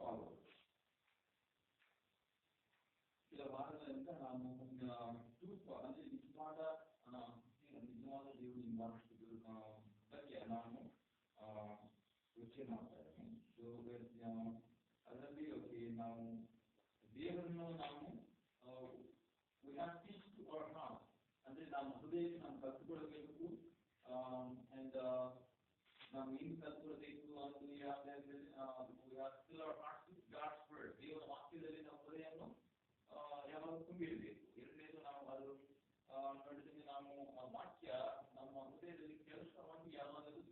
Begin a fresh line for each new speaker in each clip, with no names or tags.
followers. ಕೆಲ ವಾರಗಳಿಂದ ನಾವು ಅಂದ್ರೆ ನಿಜವಾದ ದೇವರು ಮಾಡಿಸಿದ್ರು ಬಗ್ಗೆ ನಾನು ಯೋಚನೆ ಮಾಡ್ತಾ ಇದ್ದೇನೆ. ಸೊ ಅದರಲ್ಲಿ ನಾವು ದೇವರನ್ನು ನಾವು we have to teach to our heart. ಅಂದ್ರೆ ನಮ್ಮ ಹೃದಯಕ್ಕೆ ನಾವು ಕಲ್ತ್ಕೊಳ್ಬೇಕು. And ನಾವು ಏನು ಕಲ್ತ್ಕೊಳ್ಬೇಕು ಅಂತ we have to fill our hearts with God's word. ದೇವರ ವಾಕ್ಯದಲ್ಲಿ ನಮ್ಮ ಹೃದಯವನ್ನು ಯಾವಾಗ ತುಂಬಿರಬೇಕು. ಎರಡನೇದು ನಾವು ಅದು ನೋಡಿದ್ರೆ ನಾವು ವಾಕ್ಯ ನಮ್ಮ ಹೃದಯದಲ್ಲಿ ಕೆಲಸವನ್ನು ಯಾವಾಗಲೂ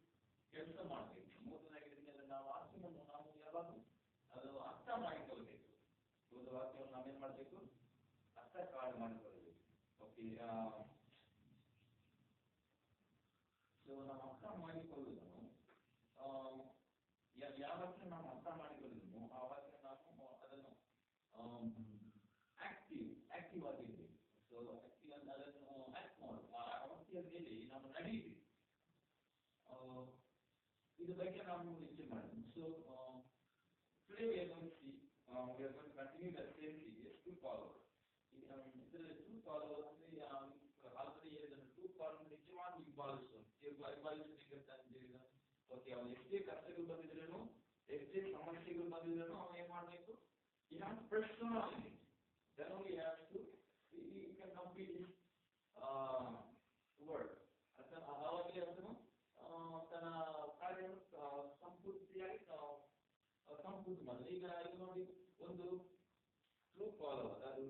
ಕೆಲಸ ಮಾಡಬೇಕು. ಮೂರನೇದಾಗಿ ನಾವು ವಾಕ್ಯವನ್ನು ನಾವು ಯಾವಾಗ ಅದು ಅರ್ಥ ಮಾಡಿಕೊಳ್ಬೇಕು. ವಾಕ್ಯವನ್ನು ನಾವೇನ್ ಮಾಡಬೇಕು, ಅರ್ಥ ಮಾಡಿಕೊಳ್ಬೇಕು. ಓಕೆ, ಸೊ ನಾವು ಅರ್ಥ ಮಾಡಿಕೊಳ್ಳುವುದನ್ನು ಯಾವತ್ತೂ ನಾವು ಅರ್ಥ ಮಾಡಿಕೊಳ್ಳುವುದನ್ನು ಆವಾಗ ನಾವು ಅದನ್ನು ಆಕ್ಟಿವ್ ಆಗಿರ್ಬೇಕು. ಸೊ ಆಕ್ಟಿವ್ ಅಂತ ಅದನ್ನು ಆಕ್ಟ್ ಮಾಡೋದು, ಆ ವಾಕ್ಯದ ಮೇಲೆ ನಾವು ನಡೀಬೇಕು. ಇದ್ರ ಬಗ್ಗೆ ನಾವು ಯೋಚನೆ ಮಾಡಿದ್ವಿ. So today we are going to continue the same series, two followers. ಇದರಲ್ಲಿ two followers ಅಂದ್ರೆ ಆಲ್ರೆಡಿ ಹೇಳಿದ್ರೆ two followers ನಿಜವಾದ ಇನ್ವಾಲ್ಯೂಷನ್ ಇರುತ್ತೆ ಅಂತ ಹೇಳಿದ. ಓಕೆ, ಅವ್ನು ಎಷ್ಟೇ ಕಷ್ಟಗಳು ಬಂದಿದ್ರೇನು, ಎಷ್ಟೇ ಸಮಸ್ಯೆಗಳು ಬಂದಿದ್ರೇನು ಅವ್ನು ಏನ್ ಮಾಡ್ಬೇಕು, he has personality. Then only he has to he can complete his work. ಅವಾಗಲೇ ಅದನ್ನು ತನ್ನ ಕಾರ್ಯವನ್ನು ಸಂಪೂರ್ತಿಯಾಗಿ ಸಂಪೂರ್ಣ ಮಾಡಿದ್ರೆ. ಈಗ ನೋಡಿ, ಒಂದು ಟ್ರೂ ಫಾಲೋವರ್ ಅದು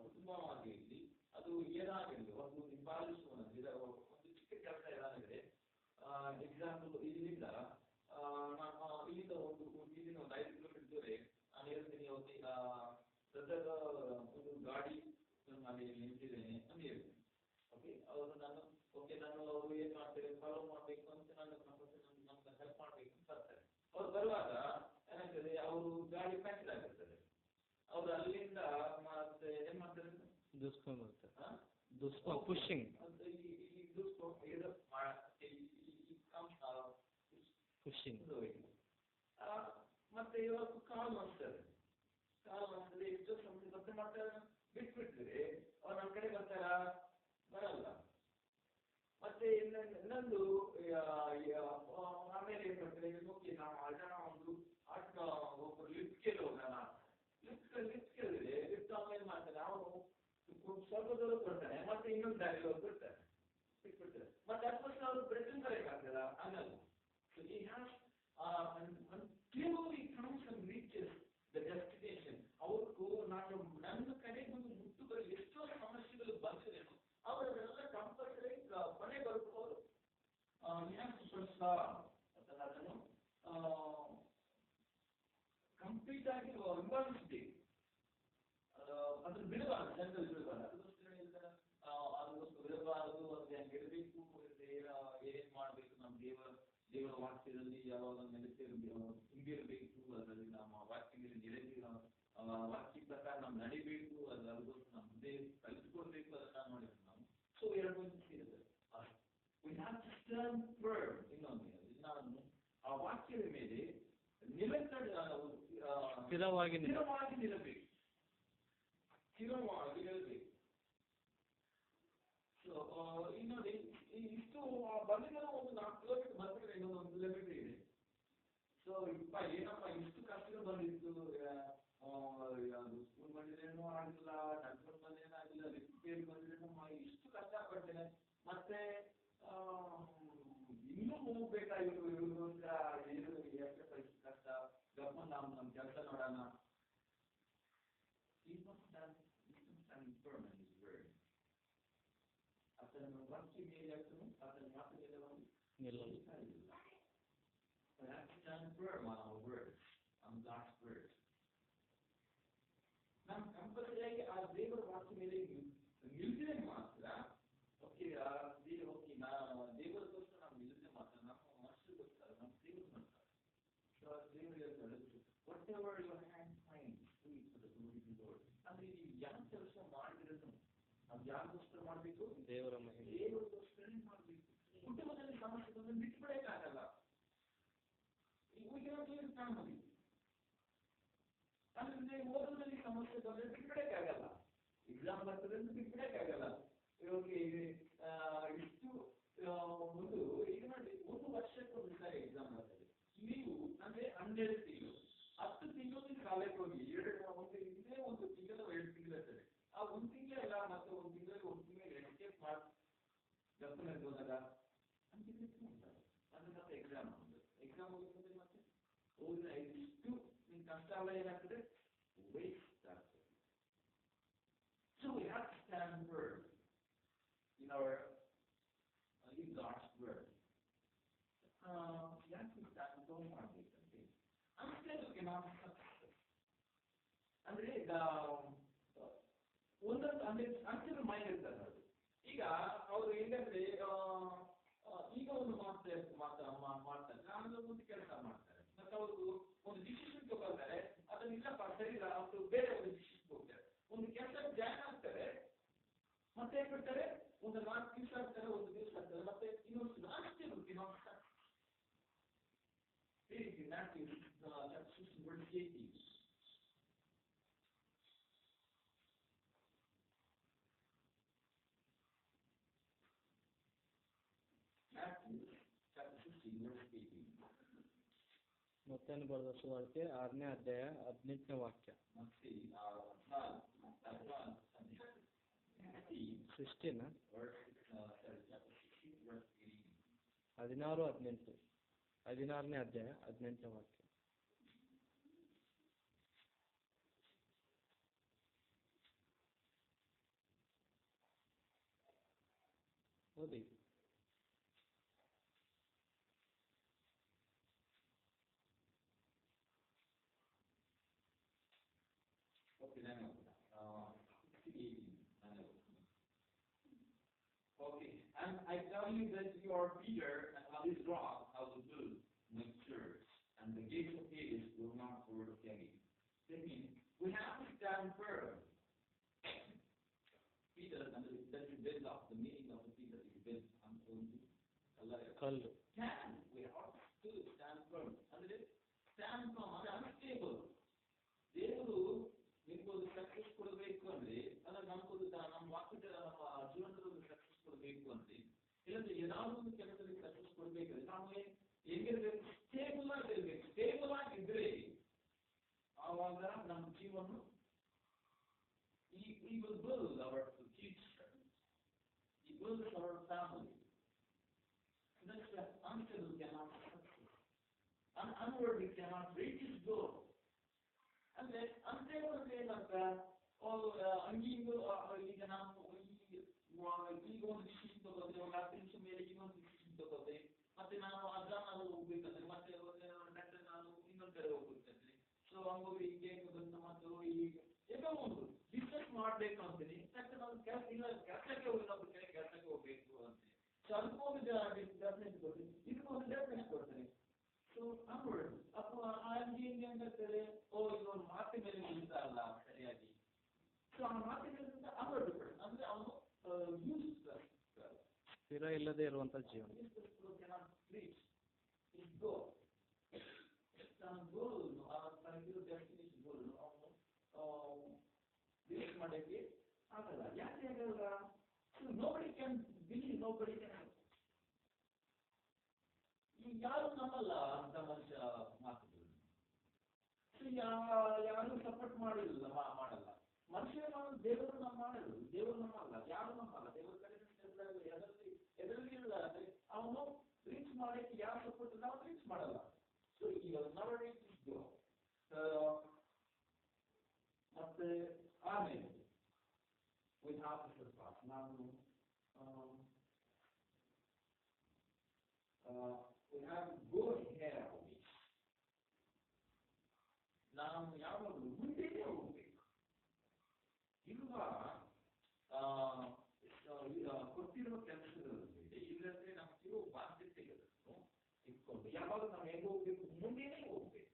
ಕುಟುಂಬವಾಗಿರಲಿ, ಅದು ಏನಾಗಿರಲಿ, ಒಂದು ನಿಭಾಯಿಸುವ ಒಂದು ಚಿಕ್ಕ ಕೆಲಸ ಏನಾಗಿದೆ. ಎಕ್ಸಾಂಪಲ್, ಇಲ್ಲಿಂದ ಇಲ್ಲಿಂದ ಒಂದು 5 ಕಿಲೋಮೀಟರ್ ದೂರ ನಾನು ಹೇಳ್ತೀನಿ, ದೊಡ್ಡ ಒಂದು ಗಾಡಿ ಅಲ್ಲಿ ನಿಂತಿದ್ದೇನೆ ಅಂತ ಹೇಳ್ತೀನಿ. ಓಕೆ, ಅವರು ನಾನು ಅವರು ಏನ್ ಮಾಡ್ತಾರೆ, ಫಾಲೋ ಮಾಡ್ಬೇಕು ಅಂತ ನಮ್ಗೆ ಹೆಲ್ಪ್ ಮಾಡ್ಬೇಕು ಅಂತ ಬರ್ತಾರೆ. ಅವ್ರು ಬರುವಾಗ ಏನಾಗ್ತದೆ, ಅವರು ಗಾಡಿ ಪ್ಯಾಕ್ಡ್ ಆಗಿರ್ತದೆ. ಅವ್ರು ಅಲ್ಲಿಂದ ಮತ್ತೆ ಏನ್ ಮಾಡ್ತಾರೆ, ಮತ್ತೆ ಇವತ್ತು ಕಾಲ್ ಮಾಡ್ತಾರೆ. ಎಷ್ಟು ಮತ್ತೆ ಮಾಡ್ತಾರೆ, ಬಿಟ್ಬಿಟ್ರೆ ಅವ್ರು ನಮ್ಮ ಕಡೆ ಬರ್ತಾರ, ಬರಲ್ಲ. ಮತ್ತೆ ಇನ್ನೊಂದು ಆಮೇಲೆ ಏನ್ ಮಾಡ್ತಾರೆ, ಓಕೆ ನಾವು ಜನ ಒಂದು ಒಬ್ಬರು ಲಿಫ್ಟ್ ಕೇಳಿ ಹೋಗೋಣ, ಲಿಫ್ಟ್ ಕೇಳಿದ್ರೆ ಲಿಫ್ಟ್ ಆಮೇಲೆ ಮಾಡ್ತಾರೆ, ಅವನು ಸ್ವಲ್ಪ ದೂರ ಕೊಡ್ತಾನೆ, ಮತ್ತೆ ಇನ್ನೊಂದು ದಾರಿ ಹೋಗಿ ಬಿಡ್ತಾರೆ, ಬಿಟ್ಬಿಡ್ತಾರೆ. ಮತ್ತೆ ಅದಕ್ಕೋಸ್ಕರ ಅವ್ರು ಬ್ರೆಡ್ ಬರಬೇಕಾಗ್ತದ, ಹಂಗಲ್ಲ. So he has until he comes and reaches the destination, ಅವ್ರಿಗೂ ನನ್ನ ಕಡೆಗೆ ಒಂದು ಮುಟ್ಟು ಬರೋ ಎಷ್ಟೋ ಸಮಸ್ಯೆಗಳು ಬಂದಿದೆ, ಅವರೆಲ್ಲ ಕಂಪಲ್ಸರಿ ಕೊನೆ ಬರುತ್ತವರು ಅದನ್ನು ಕಂಪ್ಲೀಟ್ ಆಗಿ ಹಿಂಬಾಲಿಸಬೇಕು. ಅದನ್ನು ಬಿಡಬಾರ್ದು, ಜನರಲ್ಲಿ ಬಿಡಬಾರ್ದು. ಅದಕ್ಕೋಸ್ಕರ ಬಿಡಬಾರದು, ಅದಕ್ಕೆ ಇಡಬೇಕು. ಏನ್ ಮಾಡ್ಬೇಕು, ನಮ್ಮ ದೇವರ ವಾಕ್ಯದಲ್ಲಿ ಯಾವಾಗ ತುಂಬಿರಬೇಕು, ಅದರಲ್ಲಿ ನಮ್ಮ ವಾಕ್ಯದಲ್ಲಿ ವಾಕ್ಯ ಪ್ರಕಾರ ನಾವು ನಡಿಬೇಕು. ಅದಕ್ಕೋಸ್ಕರ ನಮ್ಮ ದೇವ ಕಲಿತುಕೊಳ್ಬೇಕು, ಅದನ್ನ ನೋಡಿದ್ವಿ ನಾವು. ಸೊ ಎರಡು ಇರುತ್ತೆ. ಇನ್ನೊಂದು ಆ ವಾಕ್ಯದ ಮೇಲೆ ಸ್ಥಿರವಾಗಿ ನಿಲ್ಲಬೇಕು. ಸೊ ಇನ್ನೊಂದು ಇಷ್ಟು ಬಂದಿರೋ ಒಂದು 4 ಕಿಲೋಮೀಟರ್ ಬಂದ್ರೆ ಇನ್ನೊಂದು 1 ಕಿಲೋಮೀಟರ್ ಇದೆ. ಸೊ ಏನಪ್ಪ ಇಷ್ಟು ಕಷ್ಟಗಳು ಬಂದಿತ್ತು, ಸ್ಕೂಲ್ ಬಂದಿದ್ದೇನೋ ಆಗಿಲ್ಲ, ನಡ್ಕೊಂಡು ಬಂದೇನೋ ಆಗಿಲ್ಲ, ರಿಪೇರಿ ಬಂದಿದ್ದೇನೋ ಇಷ್ಟು ಕಷ್ಟಪಡ್ತೇನೆ, ಮತ್ತೆ ಇನ್ನೂ ಹೋಗ್ಬೇಕಾಗಿತ್ತು ಇವ್ರಿಗೋಸ್ಕರ, ಏನು ಎಷ್ಟು ಕಷ್ಟ, ಗಪ್ಪನ್ ನಮ್ಮ ಕೆಲಸ ನೋಡೋಣ. ಅದನ್ನು ವಾಕ್ಯ ಮೇಲೆ ಅದನ್ನು ಮಾತು ಮೇಲೆ ನಮ್ಮ ಕಂಪಲ್ಸರಿಯಾಗಿ ಆ ದೇವರ ವಾಕ್ಯ ಮೇಲೆ ನಿಲ್ಸಿದ್ರೆ ಮಾತ್ರ ಓಕೆ. ದೇವರಿಗೋಸ್ಕರ ನಾವು ನಿಲ್ಲಿಸಿದ್ರೆ ಮಾತ್ರ ನಮ್ಮ ಮನಸ್ಸಿಗೋಸ್ಕರ ನಮ್ಮ ದೇವರು ಮಾಡ್ತಾರೆ. ದೇವರು ಹೇಳ್ತಾರೆ, whatever your hand finds, do it for the glory of the Lord. ಅಂದ್ರೆ ನೀವು ಯಾವ ಕೆಲಸ ಮಾಡಿದ್ರೂ ನಾವು ಯಾರಿಗೋಸ್ಕರ ಮಾಡಬೇಕು, ದೇವರಿಗೋಸ್ಕರನೇ ಮಾಡಬೇಕು. ಕುಟುಂಬದಲ್ಲಿ ಸಮಸ್ಯೆ ಬಂದ್ರೆ ಬಿಟ್ಟು ಬಿಡಕ್ಕಾಗಲ್ಲ. ಬಂತು ಅಂದ್ರೆ ಬಿಟ್ಬಿಡಕ್ಕಾಗಲ್ಲ. ಎಕ್ಸಾಮ್ ಬರ್ತದೆ ಅಂತ ಬಿಟ್ಬಿಡಕ್ಕಾಗಲ್ಲ. ಇವಾಗ ಇಷ್ಟು ಒಂದು ಈಗ ನೋಡಿ 1 ವರ್ಷಕ್ಕೊಂದು ಸಾರಿ ಎಕ್ಸಾಮ್ ಬರ್ತದೆ. ನೀವು ಅಂದ್ರೆ 12 ತಿಂಗಳು 10 ತಿಂಗಳು ನೀವು ಕಾಲೇಜ್ ಹೋಗಿ ಇದೇ ಒಂದು ತಿಂಗಳು 2 ತಿಂಗಳು ಇರ್ತದೆ. ಆ 1 ತಿಂಗಳಲ್ಲ ಮತ್ತೆ 1 ತಿಂಗಳು ಎಸ್ಕೇಪ್ ಮಾಡಿ ಗಮನ ಹೋದಾಗ ಅದು ಮತ್ತೆ ಎಕ್ಸಾಮ್ ಹೋಗುತ್ತೆ ಮತ್ತೆ ಹೋದ್ರೆ ಇಷ್ಟು ನಿಮ್ ಕಷ್ಟ ಎಲ್ಲ ಏನಾಗ್ತದೆ ವೇಸ್ಟ್ ಆಗ್ತದೆ. So we have to stand firm in our in God's word. ಯಾಕೆ stand firm ಮಾಡ್ಬೇಕಂತೆ ಅಷ್ಟೇ ನಾವು ಅಂದ್ರೆ ಈಗ ಒಂದೊಂದು ಅಂದ್ರೆ ಅನ್ಸಿಲ್ ಮೈಂಡ್ ಇರ್ತಾರೆ ಅದು. ಈಗ ಅವರು ಹೆಂಗಂದ್ರೆ ಈಗ ಒಂದು ಮಾಡ್ತಾರೆ ಆಮೇಲೆ ಒಂದು ಕೆಲಸ ಮಾಡ್ತಾರೆ ಮತ್ತೆ ಅವರು ಒಂದು ಡಿಸಿಷನ್ ತಗೊಳ್ತಾರೆ ಅದನ್ನ ಇಲ್ಲಪ್ಪ ಸರಿ ಇಲ್ಲ ಅವರು ಬೇರೆ ಒಂದು ಡಿಸಿಷನ್ ಹೋಗ್ತಾರೆ. ಒಂದು ಕೆಲಸ ಜಾಯ್ನ್ ಆಗ್ತಾರೆ ಮತ್ತೆ ಏನ್ ಬಿಡ್ತಾರೆ ಒಂದು 4 ದಿವಸ ಆಗ್ತಾರೆ, 1 ದಿವಸ ಆಗ್ತಾರೆ ಮತ್ತೆ ಇನ್ನೊಂದು ಲಾಸ್ಟ್
ಮತ್ತೆ ಬರೆದ ಸುವಾರ್ತೆ 6ನೇ ಅಧ್ಯಾಯ 18ನೇ ವಾಕ್ಯ. 16ನೇ ಅಧ್ಯಾಯ 18ನೇ ವಾಕ್ಯ. ಓದಿ.
Okay, and I tell you that you are Peter, and on this rock I will build my church, and the gates of Hades will not overcome it. That means we have to stand firm. Peter, and that you build up the meaning of the Peter is built on
ಕಲ್ಲು.
Stand. We have to stand firm. And stand firm. Unstable. ದೇವರು ನಿಮ್ಗೊಂದು success ಕೊಡಬೇಕು ಅಂದ್ರೆ ಅಲ್ಲ ನಮ್ಗೊಂದು ನಮ್ಮ ವಾಕ್ಯದ ನಮ್ಮ ಜೀವನದಲ್ಲಿ ಸಕ್ಸಸ್ ಕೊಡಬೇಕು ಅಂದ್ರೆ ಇಲ್ಲಂದ್ರೆ ಏನಾದ್ರು ಒಂದು ಕೆಲಸದಲ್ಲಿ ಸಕ್ಸಸ್ ಕೊಡ್ಬೇಕಂದ್ರೆ ನಾವು ಹೆಂಗಿರ್ಬೇಕು ಸ್ಟೇಬಲ್ ಆಗಿರ್ಬೇಕು. ಸ್ಟೇಬಲ್ ಆಗಿದ್ರೆ ಆವಾಗ ನಮ್ಮ ಜೀವನ he will build our future. He builds our family. That's the unstable cannot succeed. Unworthy cannot reach his goal. ಅಂದ್ರೆ ಅಂತೇಳಿ ಏನಂತ ಅಂಗೀಗೂ ಈಗ ನಾವು ಈಗ ಒಂದು ಡಿಸಿಷನ್ ತಗೋದ್ರೆ ಒಂದು 10 ನಿಮಿಷ ಮೇಲೆ ಇನ್ನೊಂದು ಡಿಸಿಷನ್ ತಗೋದ್ರೆ ಮತ್ತೆ ನಾನು ನಾನು ಹೋಗ್ಬೇಕಂದ್ರೆ ಮತ್ತೆ ಡಾಕ್ಟರ್ ನಾನು ಇನ್ನೊಂದು ಕಡೆ ಹೋಗ್ಬೇಕಂದ್ರೆ ಸೊ ಹಂಗೋಗಿ ಹಿಂಗೆ ಬಂತ ಮತ್ತು ಈಗ ಏನೋ ಒಂದು ಬಿಸ್ನೆಸ್ ಮಾಡ್ಬೇಕು ಅಂತೀನಿ ಯಾಕಂದ್ರೆ ನಾನು ಕೆಲಸಕ್ಕೆ ಹೋಗೋದು ಕಡೆ ಕೆಲಸಕ್ಕೆ ಹೋಗ್ಬೇಕು ಅಂತ ಸೊ ಅದಕ್ಕೊಂದು ಡೆಫಿನೆಟ್ ಕೊಡ್ತೀನಿ ಇದಕ್ಕೊಂದು ಡೆಫಿನೆಟ್ ಕೊಡ್ತೀನಿ. ಸೊ ಅನ್ವರ್ಡ್ ಅಥವಾ ಹಿಂಗೆ ಹೆಂಗಾಗ್ತದೆ ಇದು ಒಂದು ಮಾತಿನ ಮೇಲೆ ನಿಲ್ತ ಅಲ್ಲ ಸರಿಯಾಗಿ. ಸೊ ಆ ಮಾತಿನ ಮೇಲೆ ಅನ್ವರ್ಡ್ ಅಂದ್ರೆ ಅವನು
ಸ್ಥಿರ ಇಲ್ಲದೆ ಇರುವಂತ ಜೀವನ.
ಮಾಡಕ್ಕೆ ಆಗಲ್ಲ. ಯಾಕೆ ಆಗಲ್ಲ? nobody can believe, nobody can. ಯಾರು ನಂಬಲ್ಲ ಅಂತ ಮನುಷ್ಯ ಮಾತುಗಳು. ಯಾರು ಸಪೋರ್ಟ್ ಮಾಡಲ್ಲ. ಮನುಷ್ಯ ಮಾಡೋದು ದೇವರು ನಮ್ಮ ಮಾಡಲು ದೇವರು ನಮ್ಮಲ್ಲ, ಯಾರು ನಮ್ಮಲ್ಲ. ದೇವರ ಕಡೆ ಎದರಲ್ಲಿ ಇಲ್ಲ ಅಂದ್ರೆ ಅವನು ರೀಚ್ ಮಾಡಕ್ಕೆ ಯಾರು ಸಪೋರ್ಟ್ ಇಲ್ಲ ಅವನು ರೀಚ್ ಮಾಡಲ್ಲ. ಸೊ ಈಗ never reach his goal. ಮತ್ತೆ ಆಮೇಲೆ we have to surpass. ನಾವು we have to go ahead of it. ನಾವು ಯಾವಾಗಲೂ ಮುಂದೆನೇ ಹೋಗ್ಬೇಕು. ಇಲ್ವಾ ಕೊಟ್ಟಿರುವ ಕೆಲಸಗಳಲ್ಲಿ ಇಲ್ಲದ್ರೆ ನಮ್ಗಿರೋ ಬಾಧ್ಯತೆಗಳನ್ನು ಇಟ್ಕೊಂಡು ಯಾವಾಗ ನಾವು ಹೆಂಗೆ ಹೋಗ್ಬೇಕು ಮುಂದೆನೇ ಹೋಗ್ಬೇಕು.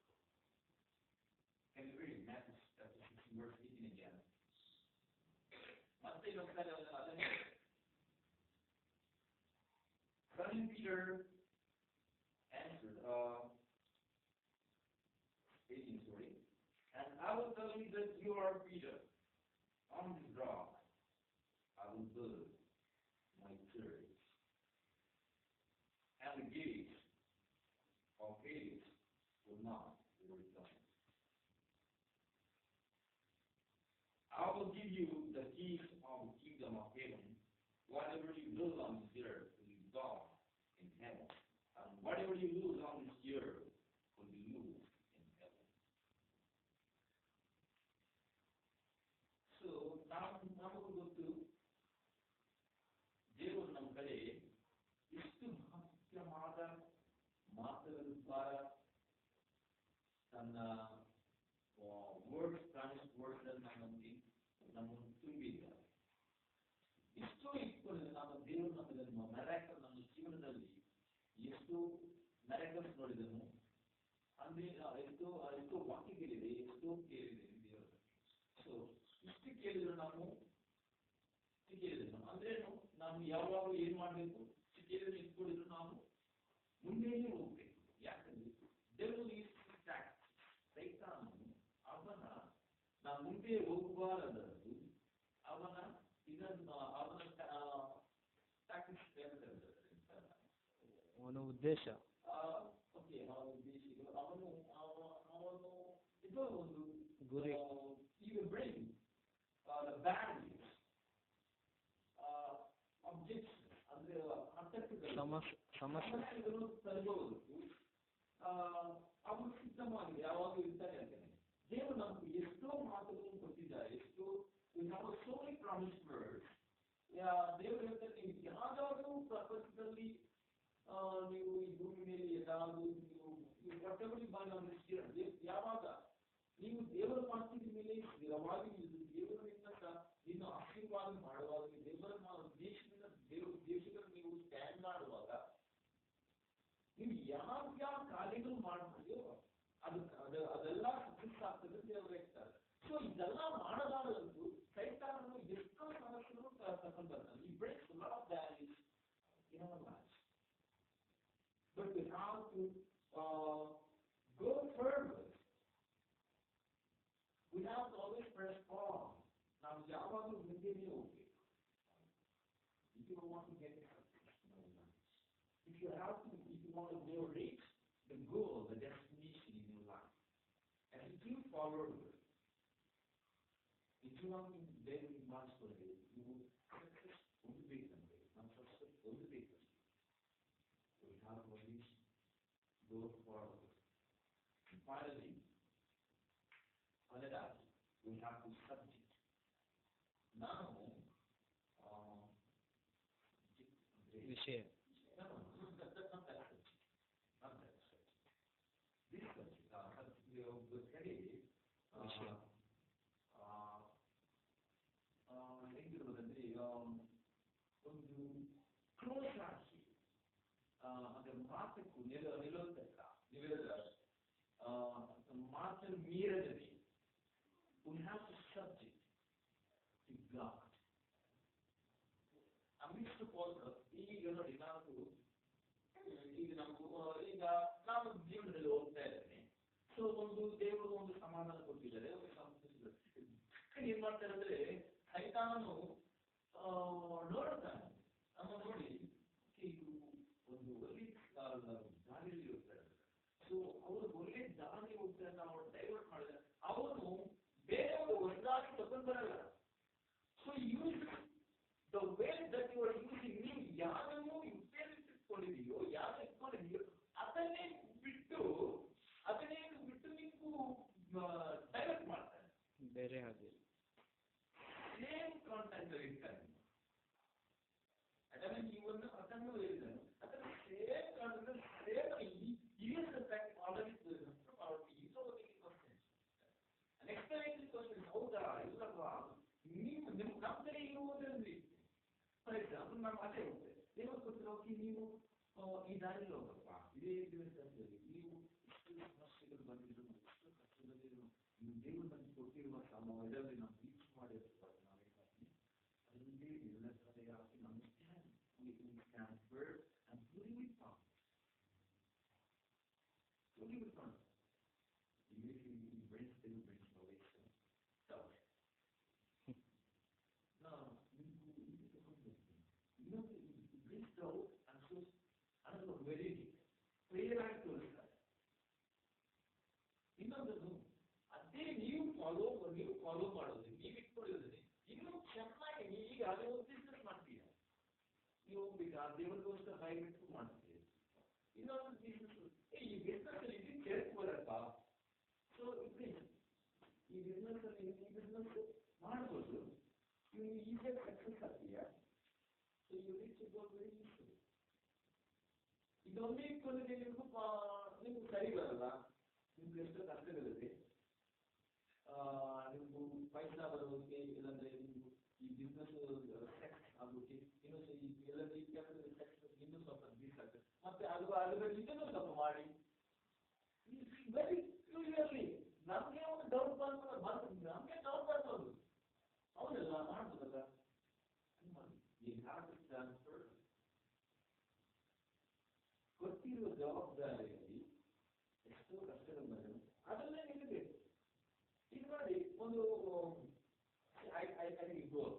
ಮತ್ತೆ ಇನ್ನೊಂದ್ಸಲ ಅದನ್ನೇ Simon Peter answered, 18, sorry. And I will tell you that you are Peter. On this rock, I will build my church. And the gates of Hades will not overcome it. I will give you the keys of the kingdom of heaven. Whatever you lose on this earth will be bound in heaven. And whatever you lose on this earth will be loosed in heaven. So ನಾವು ಗೊತ್ತು ದೇವರು ನಮ್ಮ ಕಡೆ ಎಷ್ಟು ಮಹತ್ವವಾದ ಮಾತುಗಳ ದ್ವಾರ ತನ್ನ ವರ್ಡ್ಸ್ ಪ್ರಾಮಿಸ್ ವರ್ಡ್ಸ್ ನಮ್ಮನ್ನು ತುಂಬಿದ್ದಾರೆ. ಇಷ್ಟು ಇಟ್ಕೊಂಡು ನಮ್ಮ ದೇವರು ನಮ್ಮದನ್ನು ಮೆರಾಕಲ್ ನಮ್ಮ ಜೀವನದಲ್ಲಿ ಎಷ್ಟು ಮೆರಾಕಲ್ಸ್ ನೋಡಿದನು ಅಂದ್ರೆ ಎಷ್ಟೋ ವಾಕ್ಯಗಳಿದೆ, ಎಷ್ಟೋ ಕೇಳಿದೆ ದೇವರ. ಸೊ ಇಷ್ಟು ಕೇಳಿದ್ರು ಅಂದ್ರೇನು, ನಾವು ಯಾವಾಗ ಏನ್ ಮಾಡ್ಬೇಕು, ಇಷ್ಟು ಕೇಳಿದ್ರೆ ಇಟ್ಕೊಂಡಿದ್ರು ನಾವು ಮುಂದೆಯೇ ಹೋಗ್ಬೇಕು. ಯಾಕಂದ್ರೆ ದೇವರು ಅವನ ನಾವು ಮುಂದೆ ಹೋಗಬಾರದು, ಅವನ
ಉದ್ದೇಶ
ಇದು ಒಂದು
ಗುರಿ.
ಈಗ bring the values, objects ಅಂದ್ರೆ ಸಮಸ್ಯೆಗಳು ತರಬಹುದು. ಅವರು ಸಿದ್ಧವಾಗಿ ಯಾವಾಗ ಇರ್ತಾರೆ ಅಂತಾನೆ. ದೇವರು ನಮ್ಗೆ ಎಷ್ಟೋ ಮಾತುಗಳನ್ನು ಕೊಟ್ಟಿದ್ದಾರೆ, ಎಷ್ಟೋ so many promised words. ದೇವರು ಹೇಳ್ತಾರೆ, ನೀವು ಯಾವ್ದಾದ್ರು ಪ್ರಪಂಚದಲ್ಲಿ ನೀವು ಈ ಭೂಮಿ ಮೇಲೆ ಏನಾದ್ರು ಯಾವಾಗ ನೀವು ದೇವರ ಮಾತಿನ ಮೇಲೆ ಸ್ಥಿರವಾಗಿ ದೇವರಿಂದ ಇನ್ನು ಆಶೀರ್ವಾದ ಮಾಡುವಾಗ, ದೇವರ ದೇಶದಲ್ಲಿ ನೀವು ಸ್ಟ್ಯಾಂಡ್ ಮಾಡುವಾಗ, ನೀವು ಯಾವ ಕಾರ್ಯಗಳು ಮಾಡ್ತೀಯೋ ಅದೆಲ್ಲ ಸಕ್ಸಸ್ ಆಗ್ತದೆ ದೇವರು ಹೇಳ್ತಾರೆ. ಸೊ ಇದೆಲ್ಲ ಮಾಡಲಾರದು ಸೈತಾನನು ಎಷ್ಟೋ ಸಮಸ್ಯೆಗಳು ಕರ್ಕೊಂಡು ಬರ್ತಾನೆ. ಈ breaks lot of values in our life. But we have to go further. We have to always press on. ನಾವು ಯಾವಾಗಲೂ ಮುಂದೆನೇ ಹೋಗ್ಬೇಕು. If you want to get if you want to go reach the goal, the destination in your life, and if you follow it, if you want to very much for it, you will success only be someday, not success only be someday. So we have to reach, go forward. And finally, on that, we have to subject. Now,
ವಿಷಯ
ಹೆಂಗಿರುವುದಂದ್ರೆ ಒಂದು close ಆಗಿ ಅಂದ್ರೆ ಮಾತಕ್ಕೂ ನಿಲ್ಲೋದಕ್ಕ ಮಾತನ್ನು ಮೀರದೆ we have to subject to God. First of all, ಈಗ ನೋಡಿ ಈಗ ನಾವು ಜೀವನದಲ್ಲಿ ಹೋಗ್ತಾ ಇದ್ದೇನೆ. ಸೊ ಒಂದು ದೇವರು ಒಂದು ಸಮಾಧಾನ ಕೊಟ್ಟಿದ್ದಾರೆ, ಏನ್ ಮಾಡ್ತಾರೆ ಅಂದ್ರೆ ಸೈತಾನನು ನೋಡುತ್ತಾನೆ, ನಮ್ಮ ನೋಡಿ ಇದು ಒಂದು ಒಳ್ಳೆ ದಾರಿಯಲ್ಲಿ ಹೋಗ್ತಾರೆ. ಸೊ ಅವರು ಒಳ್ಳೆ ದಾರಿ ಹೋಗ್ತಾರೆ, ನಾವು ಡೈವರ್ಟ್ ಮಾಡಿದ್ರೆ ಅವನು ಬೇರೆಯವರು ಒಂದಾಗಿ ತಗೊಂಡು ಬರಲ್ಲ. So use the way that you are using, ನೀವು ಯಾರನ್ನು ಉಪಯೋಗಿಸಿಕೊಂಡಿದೆಯೋ ಯಾರು ಇಟ್ಕೊಂಡಿದೆಯೋ ಅದನ್ನೇ ಬಿಟ್ಟು ನೀವು ಡೈವರ್ಟ್ ಮಾಡ್ತಾರೆ,
ಬೇರೆ ಹಾಗೆ
ಸೇಮ್ ಕಾಂಟ್ಯಾಕ್ಟ್ ಇರ್ತಾರೆ. ಅದನ್ನು ನೀವನ್ನು ಅದನ್ನು ಹೇಳಿದನು, ಅದನ್ನು same contact same already next question ಹೌದಾ ಇಲ್ಲವಾ, ನೀವು ನಿಮ್ಮ ಕಂಪನಿ ಇರುವುದರಲ್ಲಿ ಫಾರ್ ಎಕ್ಸಾಂಪಲ್ ನಾವು ಅದೇ ಹೋಗ್ತೇವೆ, ದೇವರು ಗೊತ್ತಿರೋಕೆ ನೀವು ಈ ದಾರಿಯಲ್ಲಿ ಹೋಗಪ್ಪ, ಇದೇ ದಿವಸದಲ್ಲಿ ನೀವು ಇಷ್ಟು ಸಮಸ್ಯೆಗಳು ಬಂದಿದ್ರು, ಇಷ್ಟು ಕಷ್ಟದಲ್ಲಿ ನೀವು ದೇವರು ನಮಗೆ ಕೊಟ್ಟಿರುವ ಇದರಲ್ಲಿ ನಾವು ರೀಚ್ ಮಾಡಿರ್ತಾರೆ, ನಾವೇನಾಗಿ ಅದರಲ್ಲಿ ಎಲ್ಲ ಸರಿಯಾಗಿ ನಮ್ಮ stand firm and fully with God. Fully with God. If you still brings salvation. So, now, it brings doubt and so another very clear ಆಗಿ ತೋರಿಸ್ತಾರೆ. ಇನ್ನೊಂದನ್ನು ಅದೇ ನೀವು ಫಾಲೋ ಮಾಡೋದು, ನೀವು ಇಟ್ಕೊಳ್ಳೋದ್ರೆ ಇನ್ನೂ ಚೆನ್ನಾಗಿ ಈಗ ಅದೇ ಬಿಸ್ನೆಸ್ ಮಾಡ್ತೀರಾ. ನೀವು ಹೋಗ್ಬೇಕು ಆ ದೇವರಿಗೋಸ್ಕರ ಬಾಯಿಬಿಟ್ಟು ಮಾಡ್ತೀರಿ. ಇನ್ನೊಂದು ಬಿಸ್ನೆಸ್, ಈ ಬಿಸ್ನೆಸ್ ಅಲ್ಲಿ ಇದು ಕೇಳ್ಕೊಳಪ್ಪ. ಸೊ ಈ ಬಿಸ್ನೆಸ್ ಅಲ್ಲಿ ಈ ಬಿಸ್ನೆಸ್ ಮಾಡ್ಬೋದು, ನೀವು ಈಸಿಯಾಗಿ ಸಕ್ಸಸ್ ಆಗ್ತೀಯಾ. So you reach very easy. ಇದೊಂದೇ ಇಟ್ಕೊಂಡ್ರೆ ನಿಮ್ಗೆ ಸರಿ ಬರಲ್ಲ, ನಿಮ್ಗೆ ಎಷ್ಟು ಕಷ್ಟಗಳಿದೆ. ನೀವು ಪೈಸಾ ಬರೋದಕ್ಕೆ, ಇಲ್ಲಾಂದ್ರೆ ನೀವು ಈ ಬಿಸ್ನೆಸ್ ಸೆಕ್ಸ್ ಆಗೋಕ್ಕೆ, ಇನ್ನೊಂದು ಎಲ್ಲರೂ ಈ ಕೆಲಸ ಸೆಕ್ಸ್ ಇನ್ನೂ ಸ್ವಲ್ಪ ಬೀಸ್ ಆಗ್ತದೆ. ಮತ್ತೆ ಅದರಲ್ಲಿ ಇದನ್ನು ಸ್ವಲ್ಪ ಮಾಡಿ ವೆರಿ ಕ್ಲಿಯರ್ಲಿ ನಮ್ಗೆ ಒಂದು ಡೌಟ್ ನಮ್ಗೆ ಡೌಟ್ ಬರ್ಬೋದು, ಅವರೆಲ್ಲ ಮಾಡ್ಬೋದಲ್ಲ. ಟ್ರಾನ್ಸ್ಫರ್ ಗೊತ್ತಿರುವ ಜವಾಬ್ದಾರಿಯಲ್ಲಿ ಎಷ್ಟೋ ಕಷ್ಟಗಳು ಬರಲು ಅದನ್ನೇ ನಿಲ್ಲಬೇಕು. ಈಗ ನೋಡಿ, ಒಂದು ಗೋಲ್.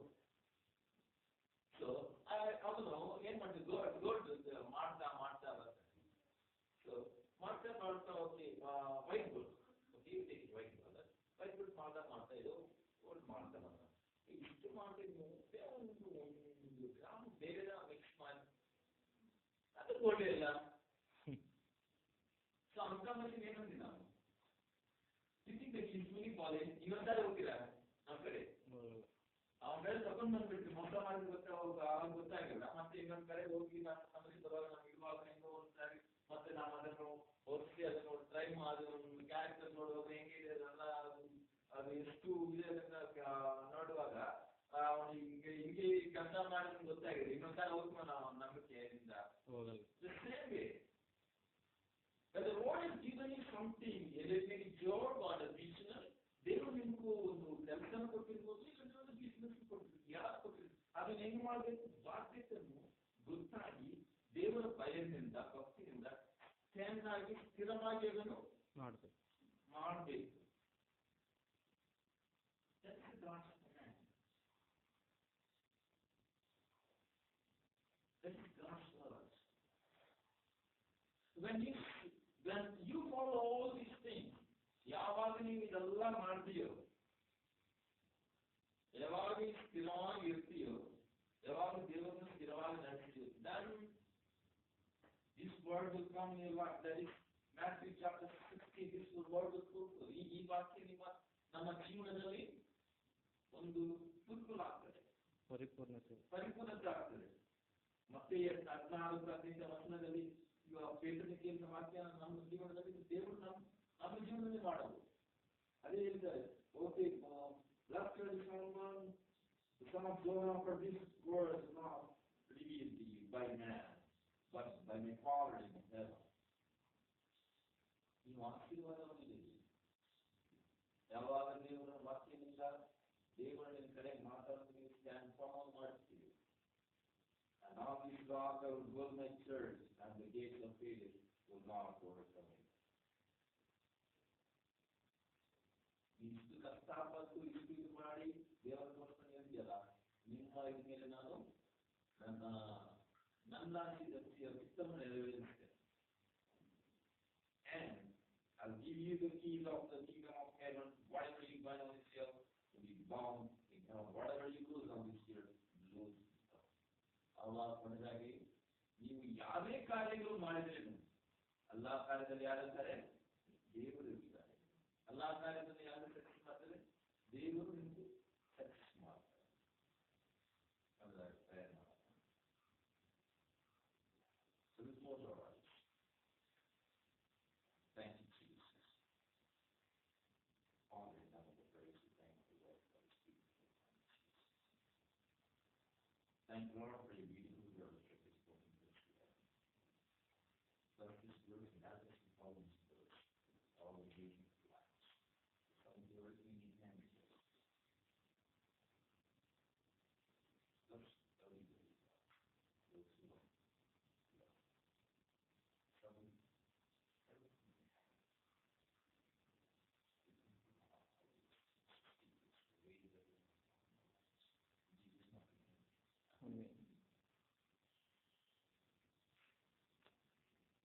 ಸೊ ಅವನು ಏನ್ ಮಾಡ್ತೀವಿ, ಮಾಡ್ತಾ ಬರ್ತಾನೆ. ಸೊ ಮಾಡ್ತಾ okay white board, okay white board ಮಾಡ್ತಾ ಇದು ಗೋಲ್ಡ್ ಮಾಡ್ತಾ ಇಷ್ಟು ಮಾಡ್ತಿದ್ವಿ. ಒಂದು ಗ್ರಾಮ್ ಬೇರೆ ಮಿಕ್ಸ್ ಮಾಡಿ ಅದು ಗೋಲ್ಡ್ ಇಲ್ಲ. ಸೊ ಅಂತ ಮನುಷ್ಯನ್ ಏನಂದಿ ನಾವು ಇವತ್ತಾರು ಹೋಗ್ತೀರಾ ನಮ್ ಕಡೆ, ಅವನ ಮೇಲೆ ತಗೊಂಡ್ ಬಂದ್ಬಿಟ್ಟು ಮೋಸ ಮಾಡಿ ಗೊತ್ತಾಗಿಲ್ಲ. ಮತ್ತೆ ಇನ್ನೊಂದ್ ಕಡೆ ಹೋಗಿ ನಾನು ಸಮಸ್ಯೆ ಬರುವಾಗ ನಮ್ಗೆ ಇರುವಾಗ ಹೆಂಗೋ ಒಂದ್ಸಾರಿ ಮತ್ತೆ ನಾವು ಅದನ್ನು ಹೊರಿಸಿ ಅದನ್ನು ಟ್ರೈ ಮಾಡಿ ಒಂದು ಕ್ಯಾರೆಕ್ಟರ್ ನೋಡುವಾಗ ಹೆಂಗಿದೆ ಅದೆಲ್ಲ ಅದು ಎಷ್ಟು ಇದೆ ನೋಡುವಾಗ ಅವನು ಹಿಂಗೆ ಕೆಲಸ ಮಾಡಿ ಗೊತ್ತಾಗಿದೆ. ಇನ್ನೊಂದ್ಸಾರಿ ಹೋಗ್ತೀವಿ ನಾವು ನಂಬಿಕೆಯಿಂದ ಹೋಗಲ್ಲ. But the Lord has given you something, either it may be job or a business. ದೇವರು ನಿಮಗೂ ಒಂದು ಕೆಲಸನ ಕೊಟ್ಟಿರ್ಬೋದು, ಇಲ್ಲ ಒಂದು ಬಿಸ್ನೆಸ್ ಕೊಟ್ಟಿರ್ಬೋದು, ಯಾರು ಕೊಟ್ಟಿರ್ಬೋದು. ಅದನ್ನ ಹೆಂಗ್ ಮಾಡಬೇಕು, ಬಾಧ್ಯತೆಯನ್ನು ಗೊತ್ತಾಗಿ ದೇವರ ಭಯದಿಂದ ಭಕ್ತಿಯಿಂದ ಚೆನ್ನಾಗಿ ಸ್ಥಿರವಾಗಿ ಅದನ್ನು ಮಾಡಬೇಕು. When you follow all these things, ಯಾವಾಗ ನೀವು ಇದೆಲ್ಲ ಮಾಡ್ತೀಯೋ, ಯಾವಾಗ ಸ್ಥಿರವಾಗಿ ಇರ್ತೀಯೋ, ಯಾವಾಗ ದೇವರನ್ನು ಸ್ಥಿರವಾಗಿ ನಡೆಸ್ತೀಯೋ, then this word will come in your life. That is Matthew chapter 60. This word will fulfill. ಈ ವಾಕ್ಯ ನಮ್ಮ ಜೀವನದಲ್ಲಿ ಒಂದು ಫುಲ್ಫಿಲ್ ಆಗ್ತದೆ, ಪರಿಪೂರ್ಣತೆ ಆಗ್ತದೆ. ಮತ್ತೆ 14 ವಚನದಲ್ಲಿ ಪೇತ್ರನಿಗೆ ವಾಕ್ಯ ನಮ್ಮ ಜೀವನದಲ್ಲಿ ದೇವರು ನಮ್ಮ ಜೀವನದಲ್ಲಿ ಮಾಡಬಹುದು. ಅದೇ ಹೇಳ್ತಾರೆ, okay blessed is someone, the son of Jonah, for this word is not revealed to you by man, but by my Father in heaven. ಈ ಆಶೀರ್ವಾದವನ್ನು ಯಾವಾಗ ದೇವರ ವಾಕ್ಯದಿಂದ ದೇವರ ಕಡೆ ಮಾತಾಡ್ತೀವಿ, ಟ್ರಾನ್ಸ್ಫಾರ್ಮ್ ಮಾಡ್ತೀವಿ. And on this rock I will build my church, and the gates of Hades will not overcome it. ಇಷ್ಟು ಕಷ್ಟಪಟ್ಟು ಇಷ್ಟು ಇದು ಮಾಡಿ ದೇವರ ಕೊಡ್ತಾನೆ ಇದೆಯಲ್ಲ, ನಿಮ್ಮ ಇದ ಮೇಲೆ ನಾನು ನನ್ನ ಚಿತ್ತವನ್ನು ನೆರವೇರಿಸ್ತೇನೆ. And I'll give you the keys of the kingdom of heaven. Whatever you bind on this earth will be bound in heaven. Whatever you lose on this earth will lose. ಅಲ್ಲಾಹ್ ಕೊನೆಯದಾಗಿ ನೀವು ಯಾವುದೇ ಕಾರ್ಯಗಳು ಮಾಡಿದ್ರೇನು, ಅಲ್ಲಾಹ್ ಕಾರ್ಯದಲ್ಲಿ ಯಾರಿರ್ತಾರೆ, ದೇವರು ಇರ್ತಾರೆ. ಅಲ್ಲಾಹ್ ಕಾರ್ಯದಲ್ಲಿ ಯಾರು ಸಕ್ಸಸ್ ಮಾಡ್ತಾರೆ, ದೇವರು ನಿಮಗೆ ಸಕ್ಸಸ್ ಮಾಡ್ತಾರೆ. ಪ್ರಯತ್ನ Thank you, Jesus. Honor and honor the praise. Thank you, Lord, for the speaking. Thank you, Lord.